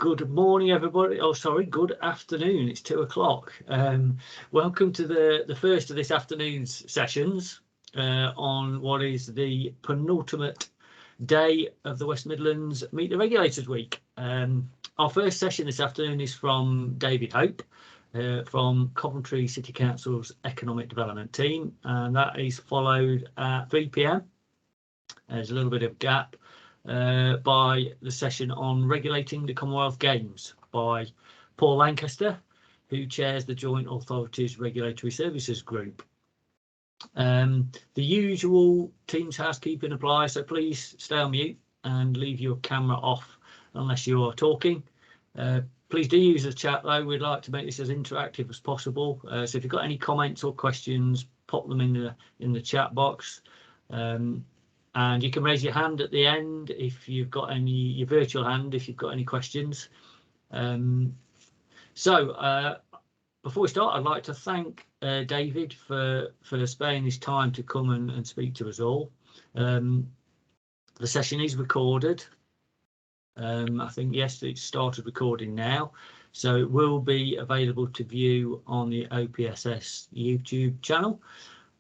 Good morning, everybody. Oh, sorry, good afternoon. It's 2 o'clock. Welcome to the first of this afternoon's sessions on what is the penultimate day of the West Midlands Meet the Regulators Week. Our first session this afternoon is from David Hope from Coventry City Council's Economic Development team, and that is followed at 3 p.m. There's a little bit of gap by the session on regulating the Commonwealth Games by Paul Lancaster, who chairs the Joint Authorities Regulatory Services Group. The usual Teams housekeeping applies, so please stay on mute and leave your camera off unless you are talking. Please do use the chat though. We'd like to make this as interactive as possible. So if you've got any comments or questions, pop them in the chat box. And you can raise your hand at the end if you've got your virtual hand, if you've got any questions. So before we start, I'd like to thank David for sparing his time to come and speak to us all. The session is recorded. I think, yes, it started recording now. So it will be available to view on the OPSS YouTube channel.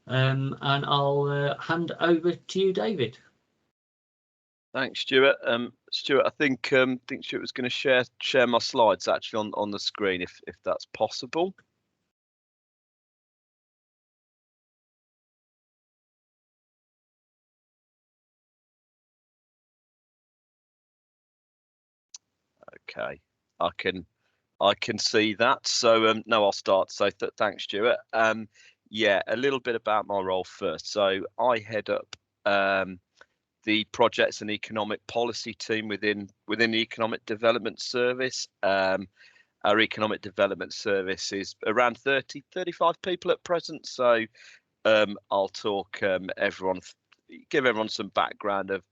And I'll hand over to you, David. Thanks, Stuart. Stuart, I think Stuart was going to share my slides actually on the screen, if that's possible. Okay, I can see that. So no, I'll start. So thanks, Stuart. Yeah, a little bit about my role first. So I head up the projects and economic policy team within the Economic Development Service. Our Economic Development Service is around 35 people at present. So I'll talk give everyone some background of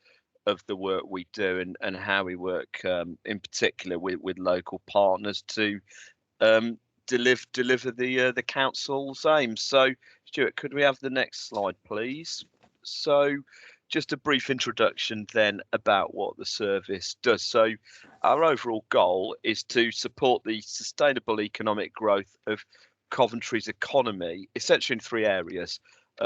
the work we do and how we work in particular with local partners to deliver the council's aims. So Stuart, could we have the next slide, please? So just a brief introduction then about what the service does. So our overall goal is to support the sustainable economic growth of Coventry's economy, essentially in 3 areas.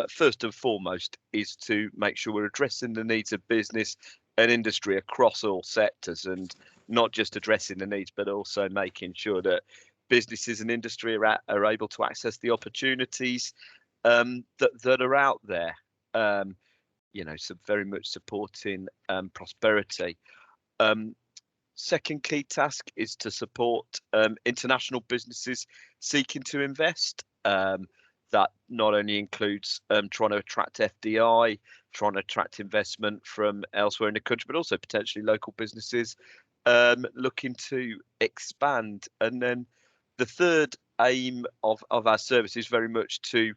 First and foremost is to make sure we're addressing the needs of business and industry across all sectors, and not just addressing the needs, but also making sure that businesses and industry are able to access the opportunities that are out there. So very much supporting prosperity. Second key task is to support international businesses seeking to invest. That not only includes trying to attract FDI, trying to attract investment from elsewhere in the country, but also potentially local businesses looking to expand. And then the third aim of our service is very much to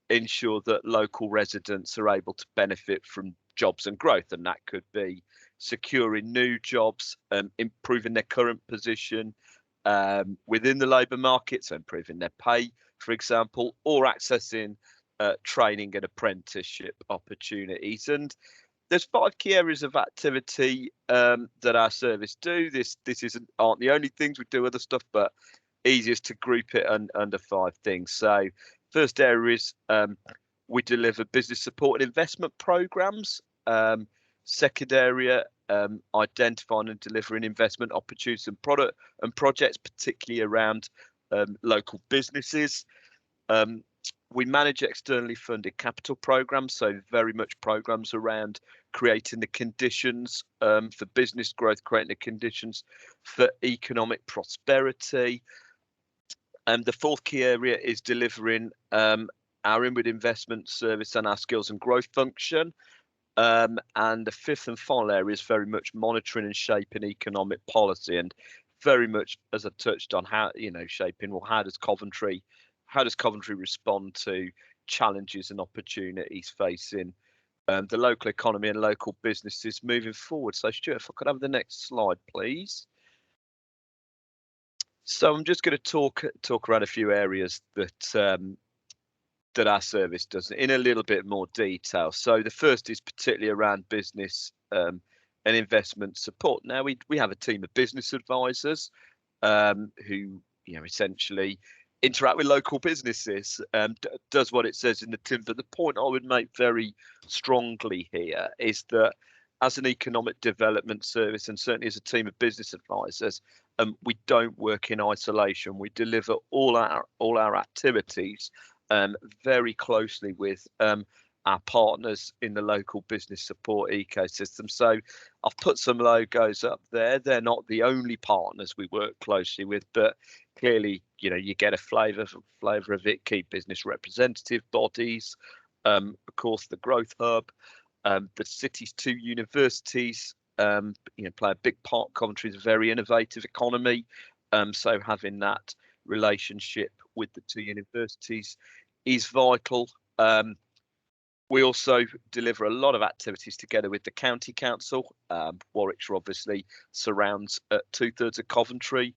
ensure that local residents are able to benefit from jobs and growth, and that could be securing new jobs, improving their current position within the labour market, so improving their pay, for example, or accessing training and apprenticeship opportunities. And there's 5 key areas of activity that our service do. This aren't the only things we do, other stuff, but easiest to group it under 5 things. So first area is we deliver business support and investment programs. Second area, identifying and delivering investment opportunities and product and projects, particularly around local businesses. We manage externally funded capital programs, so very much programs around creating the conditions for business growth, creating the conditions for economic prosperity. And the 4th key area is delivering our inward investment service and our skills and growth function. And the 5th and final area is very much monitoring and shaping economic policy, and very much, as I touched on, how shaping. Well, how does Coventry respond to challenges and opportunities facing the local economy and local businesses moving forward? So Stuart, if I could have the next slide, please. So I'm just going to talk around a few areas that our service does in a little bit more detail. So the first is particularly around business and investment support. Now we have a team of business advisors who essentially interact with local businesses, does what it says in the tin. But the point I would make very strongly here is that as an economic development service, and certainly as a team of business advisors, we don't work in isolation. We deliver all our activities very closely with our partners in the local business support ecosystem. So I've put some logos up there. They're not the only partners we work closely with, but clearly, you get a flavour of it. Key business representative bodies, of course, the Growth Hub, the city's 2 universities, play a big part. Coventry's a very innovative economy, so having that relationship with the 2 universities is vital. We also deliver a lot of activities together with the county council. Warwickshire obviously surrounds 2/3 of Coventry.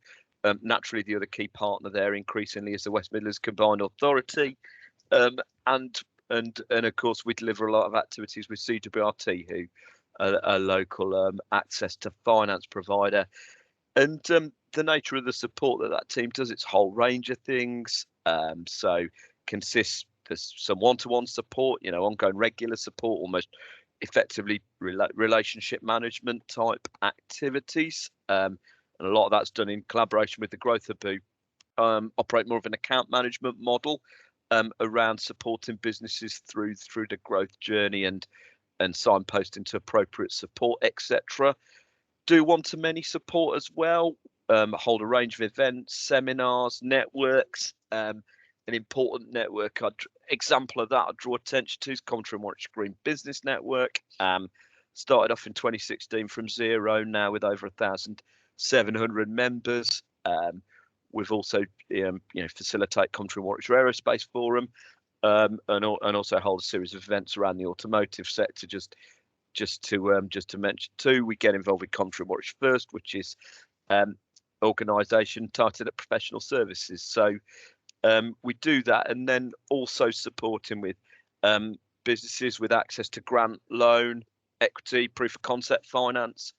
Naturally, the other key partner there increasingly is the West Midlands Combined Authority, and of course we deliver a lot of activities with CWRT, who are a local access to finance provider. And the nature of the support that team does, it's a whole range of things. So consists there's some one-to-one support, ongoing regular support, almost effectively relationship management type activities. And a lot of that's done in collaboration with the Growth Hub, who operate more of an account management model around supporting businesses through the growth journey and signposting to appropriate support, etc. Do one-to-many support as well. Hold a range of events, seminars, networks. An important network, example of that I'd draw attention to is Coventry and Warwickshire Green Business Network. Started off in 2016 from zero, now with over 1,700 members. We've also facilitate Coventry and Warwickshire Aerospace Forum, and also hold a series of events around the automotive sector. Just to mention two, we get involved with Coventry and Warwickshire First, which is organisation targeted at professional services. So we do that, and then also supporting with businesses with access to grant, loan, equity, proof of concept finance.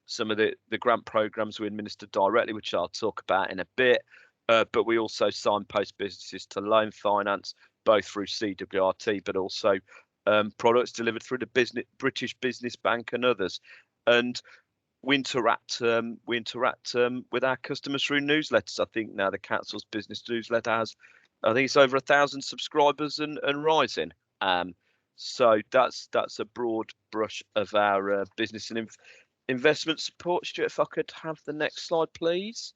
Some of the grant programs we administer directly, which I'll talk about in a bit, but we also signpost businesses to loan finance, both through CWRT, but also products delivered through the British Business Bank and others. And we interact with our customers through newsletters. I think now the council's business newsletter has, I think it's over 1,000 subscribers and rising. So that's a broad brush of our business and investment support. Stuart, if I could have the next slide, please.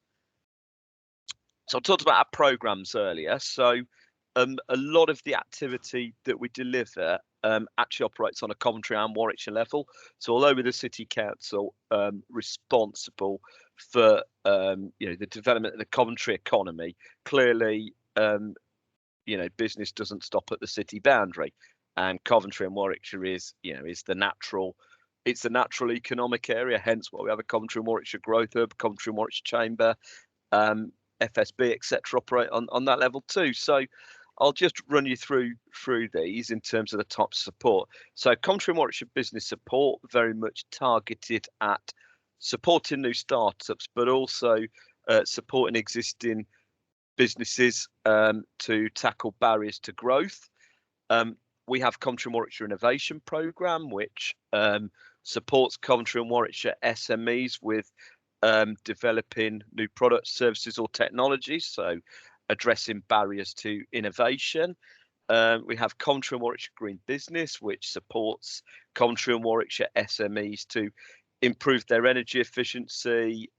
So I talked about our programs earlier. So a lot of the activity that we deliver actually operates on a Coventry and Warwickshire level. So although we're the City Council responsible for the development of the Coventry economy, clearly business doesn't stop at the city boundary, and Coventry and Warwickshire is the natural economic area. Hence why we have a Coventry and Warwickshire Growth Hub, Coventry and Warwickshire Chamber, FSB, etc. operate on that level too. So I'll just run you through these in terms of the type of support. So Coventry and Warwickshire Business Support, very much targeted at supporting new startups, but also supporting existing businesses to tackle barriers to growth. We have Coventry and Warwickshire Innovation Programme, which supports Coventry and Warwickshire SMEs with developing new products, services or technologies, so addressing barriers to innovation. We have Coventry and Warwickshire Green Business, which supports Coventry and Warwickshire SMEs to improve their energy efficiency,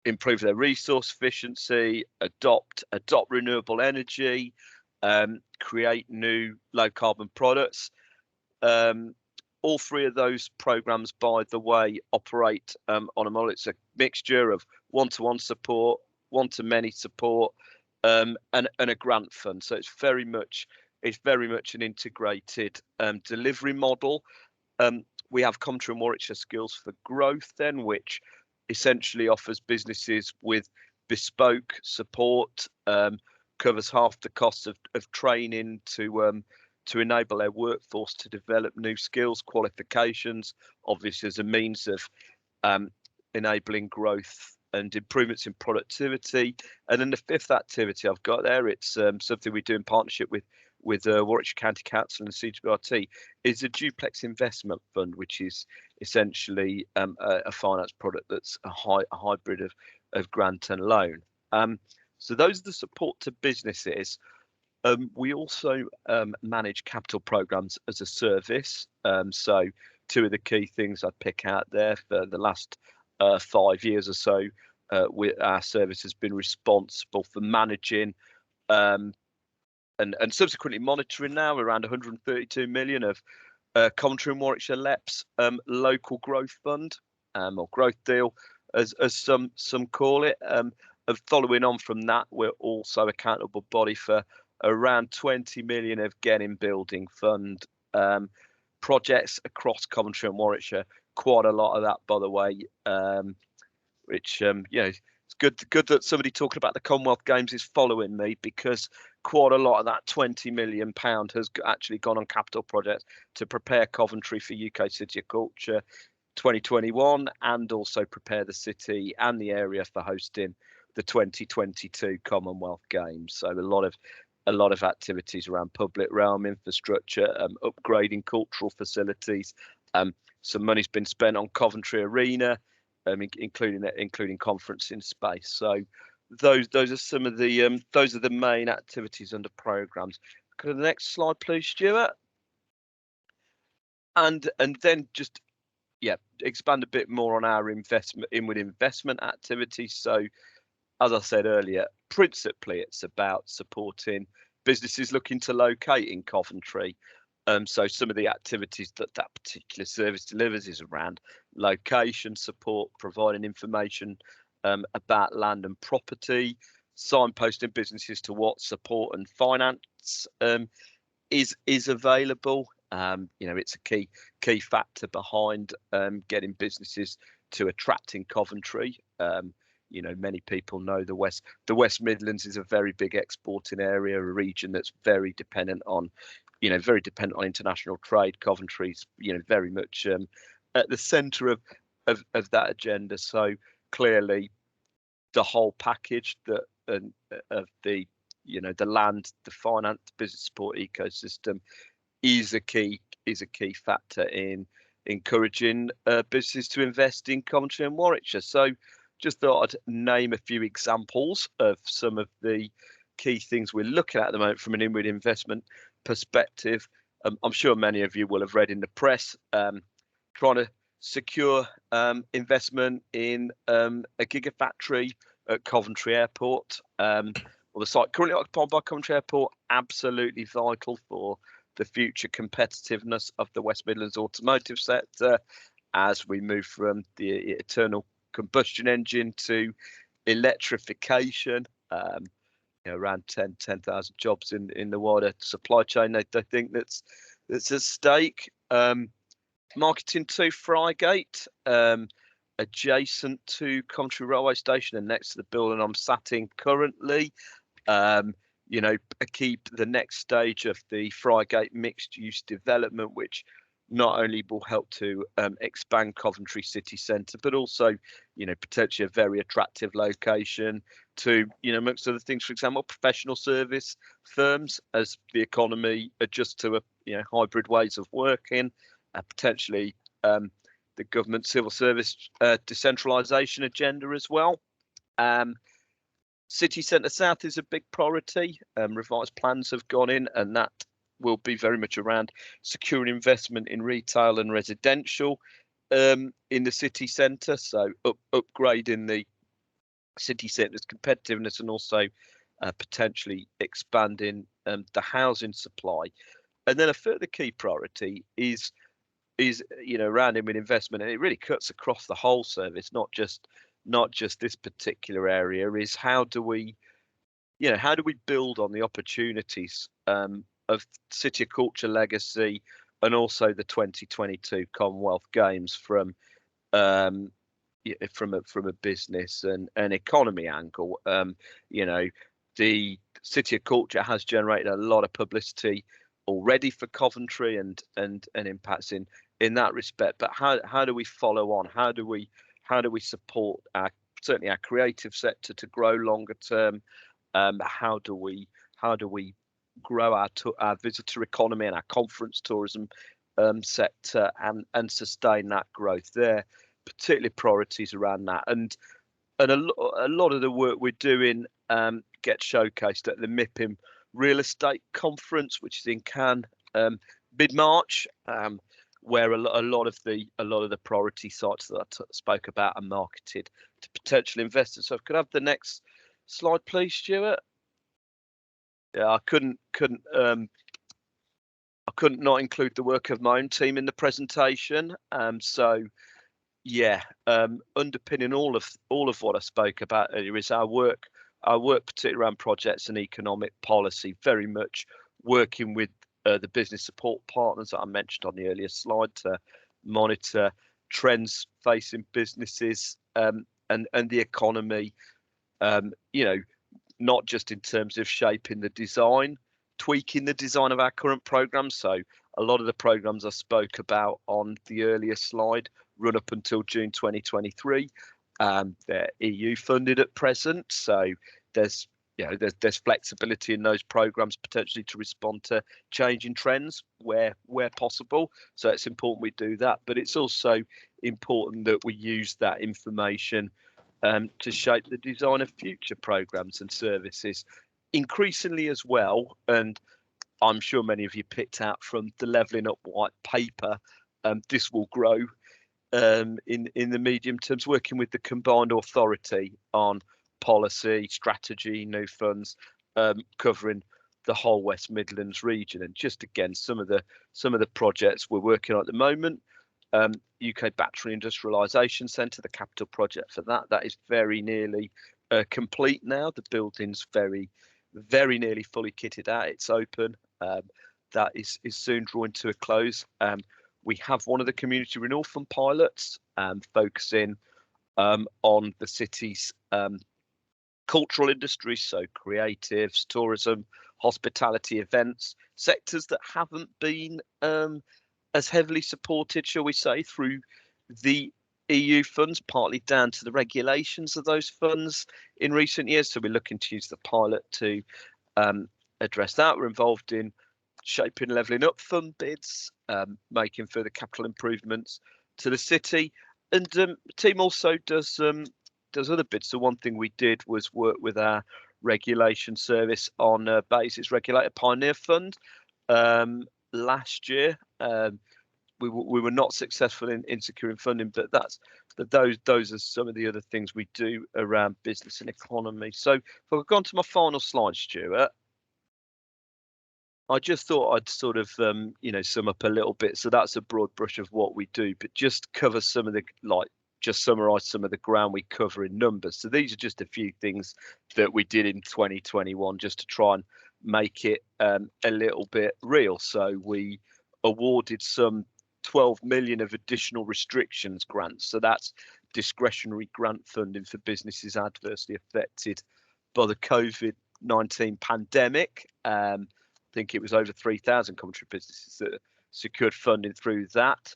improve their resource efficiency, adopt renewable energy, create new low carbon products. All three of those programs, by the way, operate on a model. It's a mixture of one-to-one support, one-to-many support, and a grant fund. So it's very much an integrated delivery model. We have Coventry and Warwickshire Skills for Growth, then, which essentially offers businesses with bespoke support, covers half the cost of training to to enable their workforce to develop new skills, qualifications, obviously as a means of enabling growth and improvements in productivity. And then the fifth activity I've got there, it's something we do in partnership with Warwickshire County Council and CWRT, is a duplex investment fund, which is essentially a finance product that's a hybrid of grant and loan. So those are the support to businesses. We also manage capital programs as a service. So two of the key things I'd pick out there for the last 5 years or so, our service has been responsible for managing and subsequently monitoring now around 132 million of Coventry and Warwickshire LEP's local growth fund or growth deal, as some call it. And following on from that, we're also accountable body for around 20 million of Getting Building Fund projects across Coventry and Warwickshire. Quite a lot of that, by the way, which it's good that somebody talking about the Commonwealth Games is following me, because quite a lot of that £20 million has actually gone on capital projects to prepare Coventry for UK City of Culture 2021, and also prepare the city and the area for hosting the 2022 Commonwealth Games. So a lot of activities around public realm infrastructure, upgrading cultural facilities. Some money's been spent on Coventry Arena, including conferencing space. So those are some of the those are the main activities under programs. Go to the next slide, please, Stuart. And then just expand a bit more on our inward investment activities. So as I said earlier, principally it's about supporting businesses looking to locate in Coventry. So some of the activities that particular service delivers is around location support, providing information about land and property, signposting businesses to what support and finance is available. It's a key factor behind getting businesses to attract in Coventry. Many people know the West Midlands is a very big exporting area, a region that's very dependent on international trade. Coventry's, very much at the centre of that agenda. So clearly, the whole package of the land, the finance, business support ecosystem is a key factor in encouraging businesses to invest in Coventry and Warwickshire. So just thought I'd name a few examples of some of the key things we're looking at the moment from an inward investment perspective. I'm sure many of you will have read in the press trying to secure investment in a gigafactory at Coventry Airport. The site currently occupied by Coventry Airport, absolutely vital for the future competitiveness of the West Midlands automotive sector as we move from the internal combustion engine to electrification. Around 10,000 jobs in the wider supply chain. They think that's at stake. Marketing to Frygate, adjacent to Coventry Railway Station and next to the building I'm sat in currently. Keep the next stage of the Frygate mixed-use development, which not only will help to expand Coventry city centre, but also, potentially a very attractive location to, amongst other things, for example, professional service firms as the economy adjusts to hybrid ways of working, potentially the government civil service decentralisation agenda as well. City Centre South is a big priority. Revised plans have gone in, and that will be very much around securing investment in retail and residential in the city centre. So upgrading the city centre's competitiveness and also potentially expanding the housing supply. And then a further key priority is around in with investment, and it really cuts across the whole service, not just this particular area. Is how do we build on the opportunities of City of Culture legacy and also the 2022 Commonwealth Games from a business and an economy angle. The City of Culture has generated a lot of publicity already for Coventry and impacts in that respect. But how do we follow on? How do we support certainly our creative sector to grow longer term? How do we grow our visitor economy and our conference tourism sector and sustain that growth there? Particularly priorities around that, and a lot of the work we're doing gets showcased at the MIPIM Real Estate Conference, which is in Cannes mid-March, where a lot of the priority sites that I spoke about are marketed to potential investors. So if I could have the next slide, please, Stuart. Yeah, I couldn't not include the work of my own team in the presentation. So yeah, underpinning all of what I spoke about earlier is our work particularly around projects and economic policy, very much working with the business support partners that I mentioned on the earlier slide to monitor trends facing businesses and the economy, not just in terms of shaping the design, tweaking the design of our current programs. So a lot of the programs I spoke about on the earlier slide run up until June 2023. They're EU funded at present, so there's flexibility in those programs potentially to respond to changing trends where possible. So it's important we do that, but it's also important that we use that information to shape the design of future programs and services increasingly as well. And I'm sure many of you picked out from the Levelling Up white paper, this will grow in the medium terms, working with the combined authority on policy, strategy, new funds, covering the whole West Midlands region. And just again, some of the projects we're working on at the moment, UK Battery Industrialisation Centre, the capital project for that is very nearly complete now. The building's very nearly fully kitted out. It's open. That is soon drawing to a close. We have one of the community renewal fund pilots focusing on the city's cultural industries, so creatives, tourism, hospitality, events, sectors that haven't been as heavily supported, shall we say, through the EU funds, partly down to the regulations of those funds in recent years. So we're looking to use the pilot to address that. We're involved in shaping Levelling Up fund bids, making further capital improvements to the city, and the team also does other bids. So one thing we did was work with our regulation service on Basis Regulator Pioneer Fund last year. We were not successful in securing funding, but those are some of the other things we do around business and economy. So if I've gone to my final slide, Stuart, I just thought I'd sort of sum up a little bit. So that's a broad brush of what we do, but just cover some of the just summarize some of the ground we cover in numbers. So these are just a few things that we did in 2021 just to try and make it a little bit real. So we awarded some 12 million of additional restrictions grants. So that's discretionary grant funding for businesses adversely affected by the COVID-19 pandemic. I think it was over 3,000 Coventry businesses that secured funding through that.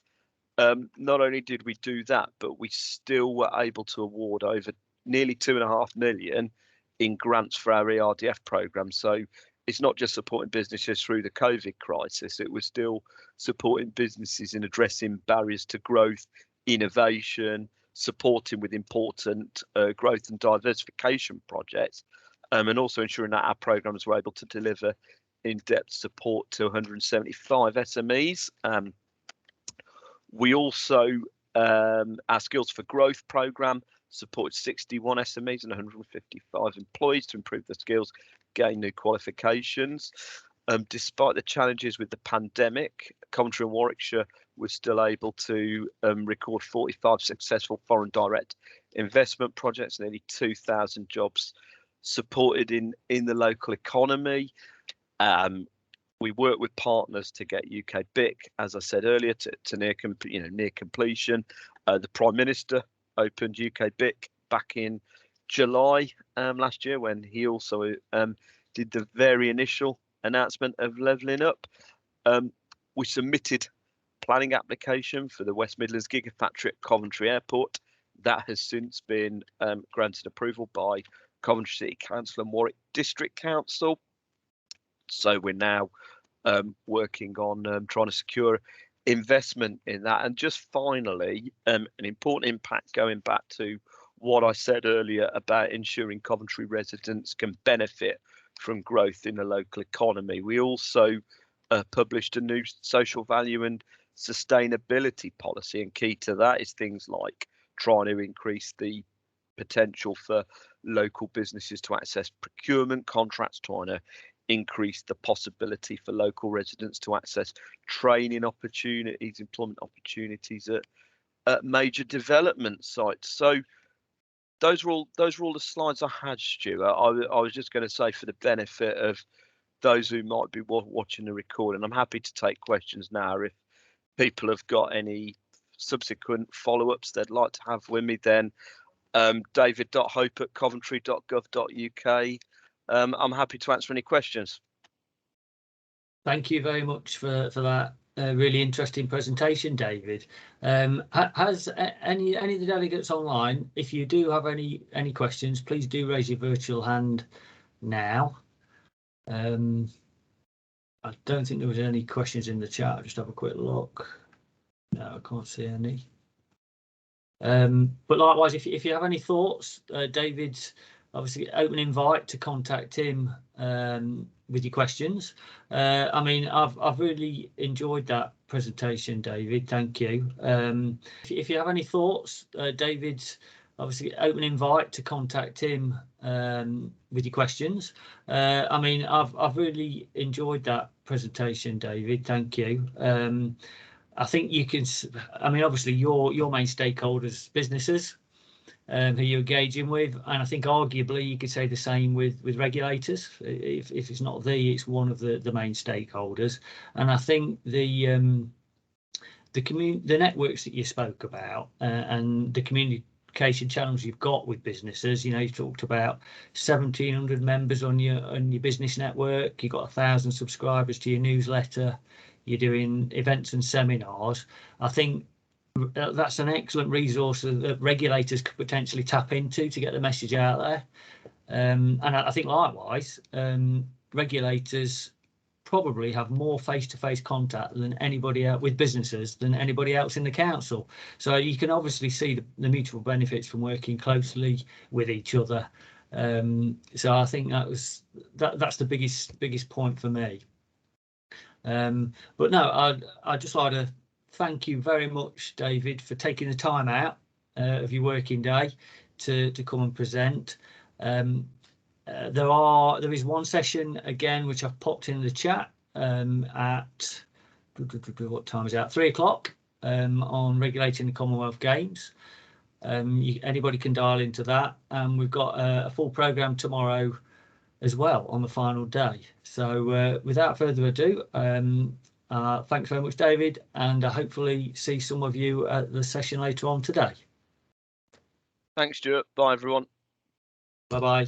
Not only did we do that, but we still were able to award over nearly 2.5 million in grants for our ERDF program. So it's not just supporting businesses through the COVID crisis, it was still supporting businesses in addressing barriers to growth, innovation, supporting with important growth and diversification projects, and also ensuring that our programs were able to deliver in-depth support to 175 SMEs. We also, our Skills for Growth program supported 61 SMEs and 155 employees to improve their skills, gain new qualifications. Despite the challenges with the pandemic, Coventry and Warwickshire were still able to record 45 successful foreign direct investment projects, nearly 2,000 jobs supported in the local economy. We work with partners to get UK BIC, as I said earlier, to near completion. The Prime Minister opened UK BIC back in July last year, when he also did the very initial announcement of Levelling Up. We submitted planning application for the West Midlands Gigafactory at Coventry Airport. That has since been granted approval by Coventry City Council and Warwick District Council. So we're now working on trying to secure investment in that. And just finally, an important impact going back to what I said earlier about ensuring Coventry residents can benefit from growth in the local economy. We also published a new social value and sustainability policy, and key to that is things like trying to increase the potential for local businesses to access procurement contracts, trying to increase the possibility for local residents to access training opportunities, employment opportunities at major development sites. So those were all the slides I had, Stuart. I was just going to say, for the benefit of those who might be watching the recording, I'm happy to take questions now. If people have got any subsequent follow-ups they'd like to have with me, then david.hope@coventry.gov.uk. I'm happy to answer any questions. Thank you very much for that really interesting presentation, David. Has any of the delegates online, if you do have any questions, please do raise your virtual hand now. I don't think there was any questions in the chat. I'll just have a quick look. No, I can't see any. But likewise, if you have any thoughts, David's obviously open invite to contact him with your questions. I mean, I've really enjoyed that presentation, David. Thank you. If you have any thoughts, David's obviously open invite to contact him with your questions. I mean, I've really enjoyed that presentation, David. Thank you. I think you can. I mean, obviously, your main stakeholders, businesses, who you're engaging with, and I think arguably you could say the same with regulators. If it's not it's one of the main stakeholders. And I think the networks that you spoke about and the communication channels you've got with businesses. You know, you talked about 1,700 members on your business network. You've got 1,000 subscribers to your newsletter. You're doing events and seminars. I think that's an excellent resource that regulators could potentially tap into to get the message out there. And I think likewise, regulators probably have more face-to-face contact than anybody else with businesses than anybody else in the council. So you can obviously see the mutual benefits from working closely with each other. So I think that's the biggest point for me. But no, I'd just like to thank you very much, David, for taking the time out of your working day to come and present. There is one session again which I've popped in the chat at what time is that? 3 o'clock on regulating the Commonwealth Games. Anybody can dial into that, and we've got a full programme tomorrow as well on the final day. So without further ado, thanks very much, David, and I hopefully see some of you at the session later on today. Thanks, Stuart. Bye, everyone. Bye-bye.